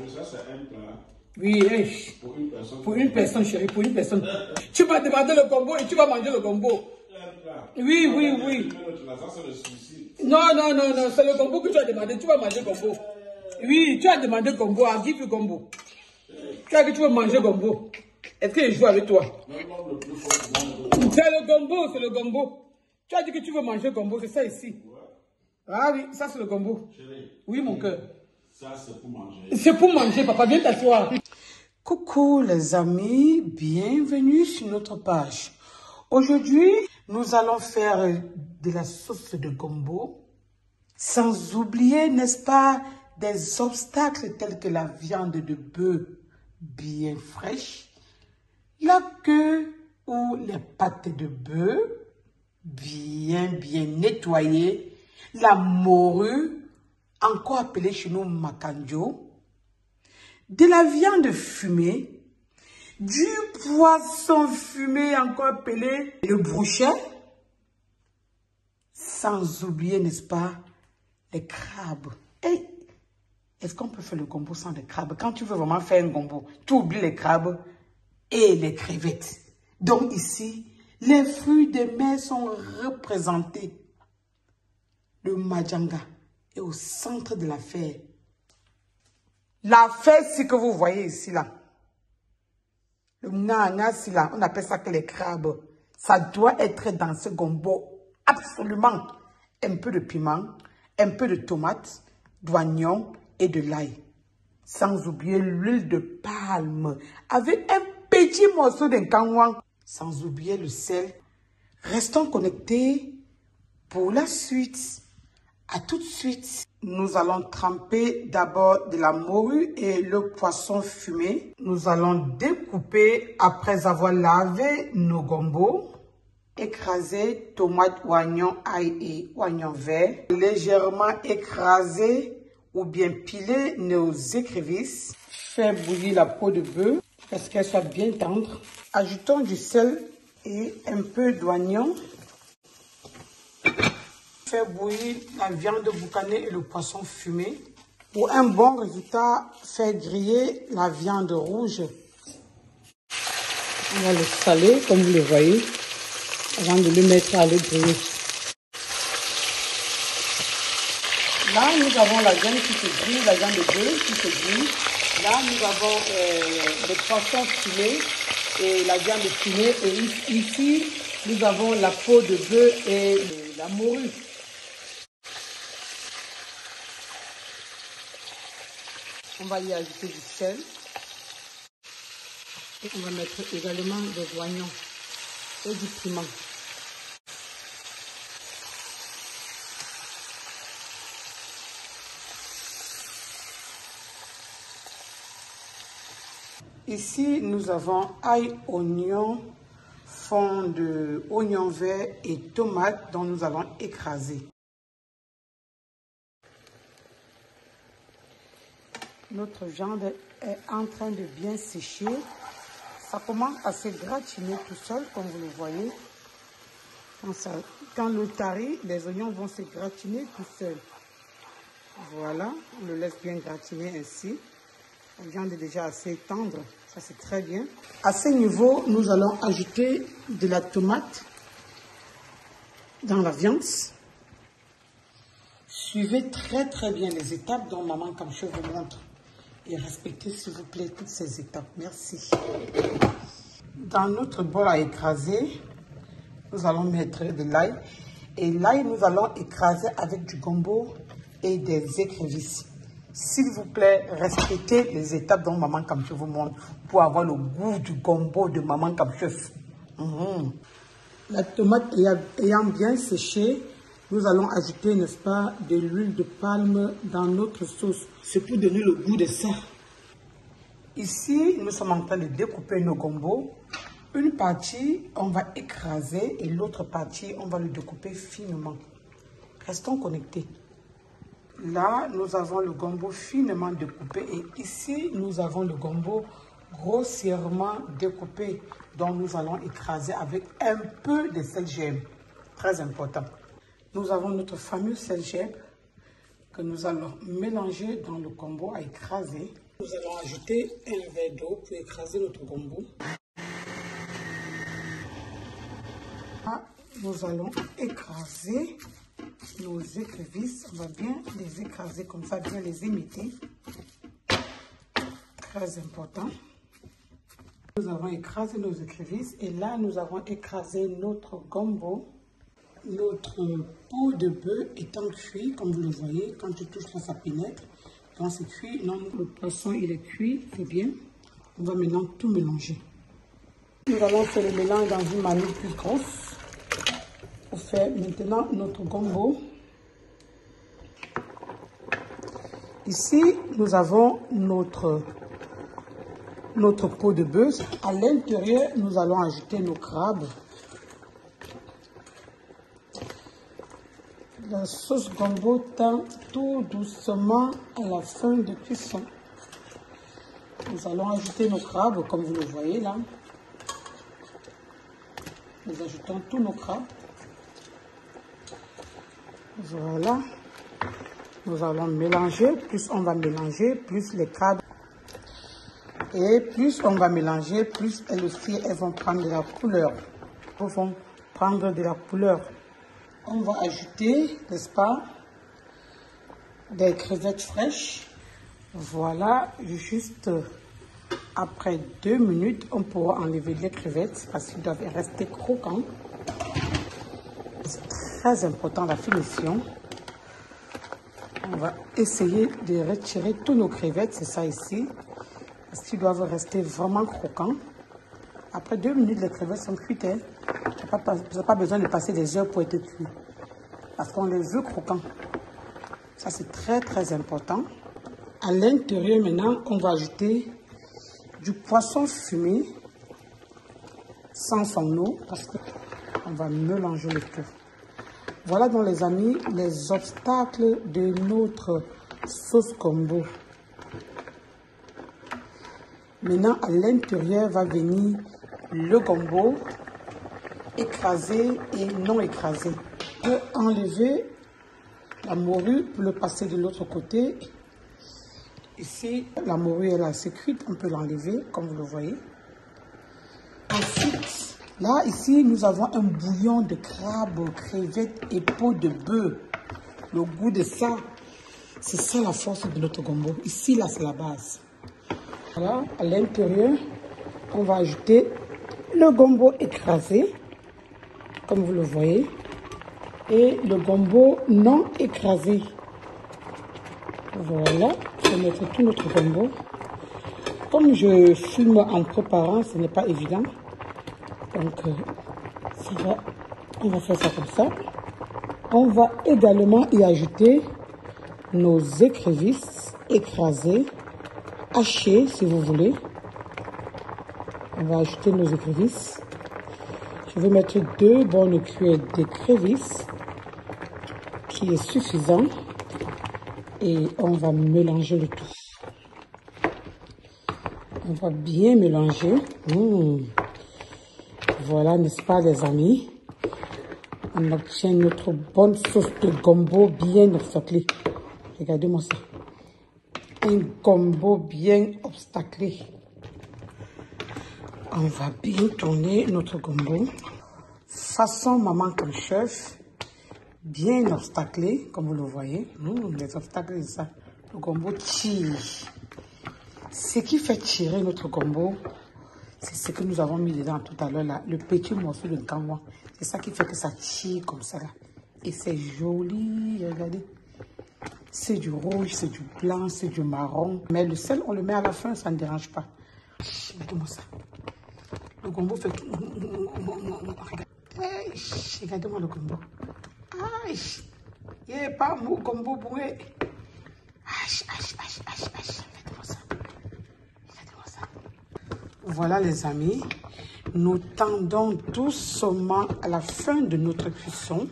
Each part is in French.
Oui, ça c'est un plat. Oui, pour une personne, chérie, pour une personne. Tu vas demander le gombo et tu vas manger le gombo. Oui, oui, oui. Non, c'est le gombo que tu as demandé. Tu vas manger gombo. Oui, tu as demandé gombo. I give you gombo. Tu as dit que tu veux manger gombo. Est-ce que je joue avec toi? C'est le gombo, c'est le gombo. Tu as dit que tu veux manger gombo, c'est ça ici. Ah oui, ça c'est le gombo. Oui, mon cœur. Ça c'est pour manger. C'est pour manger, papa. Viens t'asseoir. Coucou les amis, bienvenue sur notre page. Aujourd'hui, nous allons faire de la sauce de gombo. Sans oublier, n'est-ce pas, des obstacles tels que la viande de bœuf bien fraîche, la queue ou les pattes de bœuf bien nettoyées, la morue, encore appelée chez nous macanjo, de la viande fumée, du poisson fumé, encore appelé le brochet, sans oublier, n'est-ce pas, les crabes. Hey, est-ce qu'on peut faire le gombo sans les crabes? Quand tu veux vraiment faire un gombo, tu oublies les crabes et les crevettes. Donc ici, les fruits de mer sont représentés. Le majanga est au centre de l'affaire. L'affaire, c'est que vous voyez ici, là. Le nganga, c'est là. On appelle ça que les crabes. Ça doit être dans ce gombo. Absolument. Un peu de piment, un peu de tomate, d'oignon et de l'ail. Sans oublier l'huile de palme. Avec un petit morceau de kangwang. Sans oublier le sel. Restons connectés pour la suite. À tout de suite. Nous allons tremper d'abord de la morue et le poisson fumé. Nous allons découper après avoir lavé nos gombos. Écraser tomate, oignon, ail et oignon vert. Légèrement écraser ou bien piler nos écrevisses. Faire bouillir la peau de bœuf parce qu'elle soit bien tendre. Ajoutons du sel et un peu d'oignon. Faire bouillir la viande boucanée et le poisson fumé. Pour un bon résultat, faire griller la viande rouge. On va le saler comme vous le voyez avant de le mettre à l'eau griller. Là, nous avons la viande qui se grille, la viande de bœuf qui se grille. Là, nous avons le poisson fumé et la viande fumée. Et ici, nous avons la peau de bœuf et la morue. On va y ajouter du sel. Et on va mettre également des oignons et du piment. Ici, nous avons ail, oignon, fond de oignon vert et tomate dont nous allons écraser. Notre viande est en train de bien sécher. Ça commence à se gratiner tout seul, comme vous le voyez. Quand l'eau tarit, les oignons vont se gratiner tout seuls. Voilà, on le laisse bien gratiner ainsi. La viande est déjà assez tendre, ça c'est très bien. À ce niveau, nous allons ajouter de la tomate dans la viande. Suivez très bien les étapes dont Maman Kamcho vous montre. Et respectez s'il vous plaît toutes ces étapes. Merci. Dans notre bol à écraser, nous allons mettre de l'ail. Et l'ail, nous allons écraser avec du gombo et des écrevisses. S'il vous plaît, respectez les étapes dont Maman Kamcho vous montre pour avoir le goût du gombo de Maman Kamcho. La tomate ayant bien séché, nous allons ajouter, n'est-ce pas, de l'huile de palme dans notre sauce. C'est pour donner le goût de ça. Ici, nous sommes en train de découper nos gombos. Une partie, on va écraser et l'autre partie, on va le découper finement. Restons connectés. Là, nous avons le gombo finement découpé et ici, nous avons le gombo grossièrement découpé dont nous allons écraser avec un peu de sel gemme. Très important. Nous avons notre fameux sel gemme que nous allons mélanger dans le gombo à écraser. Nous allons ajouter un verre d'eau pour écraser notre gombo. Nous allons écraser nos écrevisses. On va bien les écraser comme ça, bien les imiter. Très important. Nous avons écrasé nos écrevisses et là, nous avons écrasé notre gombo. Notre pot de bœuf étant cuit, comme vous le voyez, quand tu touches là, ça pénètre. Quand c'est cuit, non, le poisson, il est cuit, c'est bien. On va maintenant tout mélanger. Nous allons faire le mélange dans une manille plus grosse pour faire maintenant notre gombo. Ici, nous avons notre pot de bœuf. À l'intérieur, nous allons ajouter nos crabes. La sauce gombo tend tout doucement à la fin de cuisson. Nous allons ajouter nos crabes, comme vous le voyez là. Nous ajoutons tous nos crabes. Voilà. Nous allons mélanger. Plus on va mélanger, plus les crabes. Et plus on va mélanger, plus elles aussi, elles vont prendre de la couleur. Elles vont prendre de la couleur. On va ajouter, n'est-ce pas, des crevettes fraîches. Voilà, juste après 2 minutes, on pourra enlever les crevettes parce qu'ils doivent rester croquants. C'est très important la finition. On va essayer de retirer tous nos crevettes, c'est ça ici, parce qu'ils doivent rester vraiment croquants. Après 2 minutes, les crevettes sont cuites. Hein. Vous n'avez pas besoin de passer des heures pour être cuit. Parce qu'on les veut croquants. Ça, c'est très, très important. À l'intérieur, maintenant, on va ajouter du poisson fumé sans son eau. Parce qu'on va mélanger le tout. Voilà donc, les amis, les obstacles de notre sauce gombo. Maintenant, à l'intérieur va venir le gombo écrasé et non écrasé. On peut enlever la morue pour le passer de l'autre côté. Ici, la morue est assez cuite, on peut l'enlever comme vous le voyez. Ensuite, là, ici, nous avons un bouillon de crabe, crevettes et peau de bœuf. Le goût de ça, c'est ça la force de notre gombo. Ici, là, c'est la base. Voilà, à l'intérieur, on va ajouter le gombo écrasé, comme vous le voyez, et le gombo non écrasé. Voilà, je vais mettre tout notre gombo. Comme je filme en préparant, ce n'est pas évident. Donc, on va faire ça comme ça. On va également y ajouter nos écrevisses écrasées, hachées si vous voulez. On va ajouter nos écrevisses. Je vais mettre 2 bonnes cuillères d'écrevisses, qui est suffisant. Et on va mélanger le tout. On va bien mélanger. Voilà, n'est-ce pas les amis? On obtient notre bonne sauce de gombo bien obstaclée. Regardez-moi ça. Un gombo bien obstaclé. On va bien tourner notre gombo. Façon maman comme chef. Bien obstaclé, comme vous le voyez. Les obstacles, c'est ça. Le gombo tire. Ce qui fait tirer notre gombo, c'est ce que nous avons mis dedans tout à l'heure, là, le petit morceau de kanwa. C'est ça qui fait que ça tire comme ça, là. Et c'est joli, regardez. C'est du rouge, c'est du blanc, c'est du marron. Mais le sel, on le met à la fin, ça ne dérange pas. Regardez-moi ça. Le gombo fait... Regardez-moi le gombo. Aïe, il n'est pas mon gombo bourré. Regardez-moi ça. Regardez-moi ça. Voilà les amis, nous tendons doucement à la fin de notre cuisson.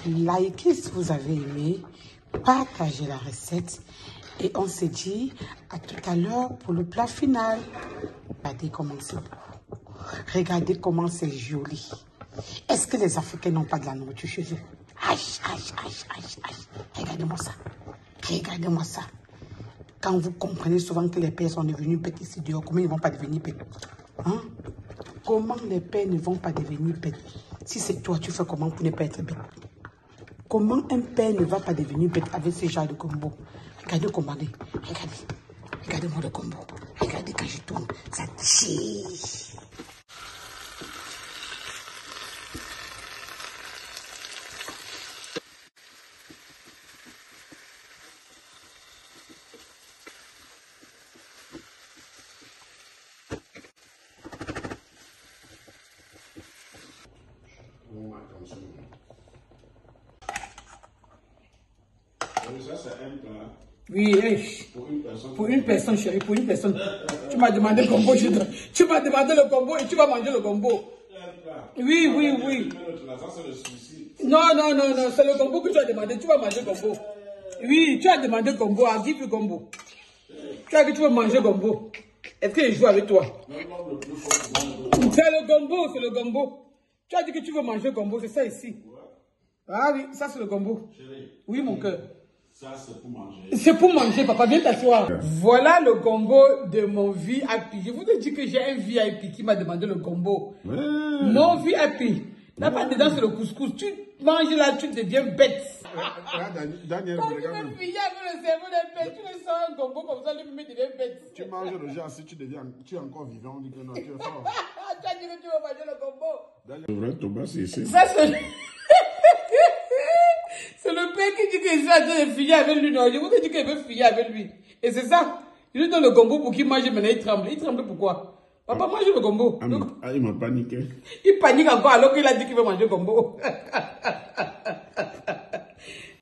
Likez si vous avez aimé, partagez la recette et on se dit à tout à l'heure pour le plat final. Regardez comment c'est beau. Regardez comment c'est joli. Est-ce que les Africains n'ont pas de la nourriture chez eux? Aïe. Regardez-moi ça. Regardez-moi ça. Quand vous comprenez souvent que les pères sont devenus bêtes ici dehors, comment ils ne vont pas devenir bêtes? Hein? Comment les pères ne vont pas devenir bêtes? Si c'est toi, tu fais comment pour ne pas être bête? Comment un père ne va pas devenir bête avec ce genre de combo? Regardez commander. Regardez. Regardez-moi le combo. Regardez quand je tourne. Ça tire. Ça, c'est un plat. Oui, pour une personne, chérie, pour une personne. Tu m'as demandé le combo, tu m'as demandé le combo et tu vas manger le combo. Oui, oui, oui. Non, non, non, non, c'est le combo que tu as demandé, tu vas manger le combo. Oui, tu as demandé le combo, à qui le combo? Tu as dit que tu veux manger le combo. Est-ce que je joue avec toi? C'est le gombo, c'est le gombo. Tu as dit que tu veux manger le gombo, c'est ça ici. Ah oui, ça c'est le gombo. Oui, mon cœur. Ça, c'est pour manger. C'est pour manger, papa. Viens t'asseoir. Voilà le gombo de mon VIP. Je vous ai dit que j'ai un VIP qui m'a demandé le gombo. Mon VIP. Là-bas dedans, c'est le couscous. Tu manges là, tu deviens bête. Daniel, Quand tu veux finir avec le cerveau des bêtes, tu le sens un gombo comme ça, lui-même devient bête. tu manges le genre, si tu es encore vivant, on dit que non, tu es fort. Tu as dit que tu veux manger le gombo. Le vrai Thomas, c'est ici. Ça, c'est... C'est le père qui dit qu'il est en train de finir avec lui. Non, je vous ai dit qu'il veut finir avec lui. Et c'est ça. Je lui donne le gombo pour qu'il mange, maintenant il tremble. Il tremble pourquoi? Papa mange le gombo. Ah, il m'a paniqué. Il panique encore alors qu'il a dit qu'il veut manger le gombo.